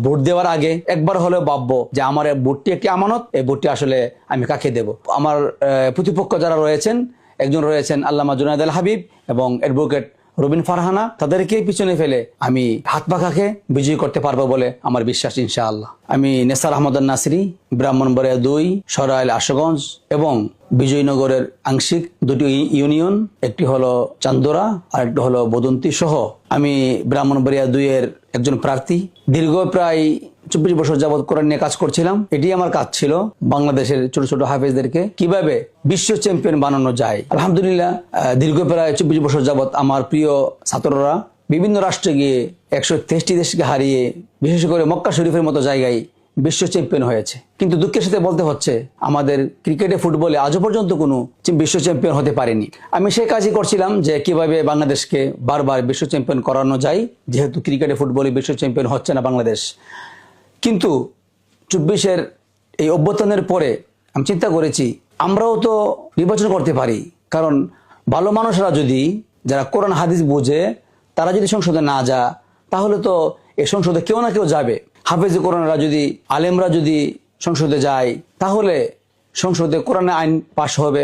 Vote দেওয়ার আগে একবার হলেও ভাববো যে আমার এই ভোটটি একটি আমানত, এই ভোটটি আসলে আমি কাকে দেব। আমার প্রতিপক্ষ যারা রয়েছেন, একজন রয়েছেন আল্লামা জুনায়েদ আল হাবিব এবং অ্যাডভোকেট রবিন ফারহানা, তাদেরকে পিছনে ফেলে আমি হাত পাখাকে বিজয়ী করতে পারবো বলে আমার বিশ্বাস ইনশাআল্লাহ। আমি নেসার আহমদ নাসরি, ব্রাহ্মণবাড়িয়া 2, সরাইল আশুগঞ্জ এবং বিজয়নগরের আংশিক 2টি ইউনিয়ন, একটি হলো চান্দোরা আর একটি হলো বদন্তি সহ আমি ব্রাহ্মণবাড়িয়া 2 এর একজন প্রার্থী। দীর্ঘ প্রায় 24 বছর যাবৎ কোরআন নিয়ে কাজ করছিলাম। এটি আমার কাজ ছিল, বাংলাদেশের ছোট ছোট হাফেজদেরকে কিভাবে বিশ্ব চ্যাম্পিয়ন বানানো যায়। আলহামদুলিল্লাহ, দীর্ঘ প্রায় 24 বছর যাবৎ আমার প্রিয় ছাত্ররা বিভিন্ন রাষ্ট্রে গিয়ে 123টি দেশকে হারিয়ে, বিশেষ করে মক্কা শরীফের মতো জায়গায় বিশ্ব চ্যাম্পিয়ন হয়েছে। কিন্তু দুঃখের সাথে বলতে হচ্ছে, আমাদের ক্রিকেটে ফুটবলে আজও পর্যন্ত কোনো বিশ্ব চ্যাম্পিয়ন হতে পারেনি। আমি সেই কাজই করছিলাম যে কিভাবে বাংলাদেশকে বারবার বিশ্ব চ্যাম্পিয়ন করানো যায়, যেহেতু ক্রিকেটে ফুটবলে বিশ্ব চ্যাম্পিয়ন হচ্ছে না বাংলাদেশ। কিন্তু 24-এর এই অভ্যুত্থানের পরে আমি চিন্তা করেছি, আমরাও তো নির্বাচন করতে পারি। কারণ ভালো মানুষরা যদি, যারা কোরআন হাদিস বোঝে, তারা যদি সংসদে না যায়, তাহলে তো এই সংসদে কেউ না কেউ যাবে। হাফেজ কোরআনরা যদি, আলেমরা যদি সংসদে যায়, তাহলে সংসদে কোরআনের আইন পাশ হবে।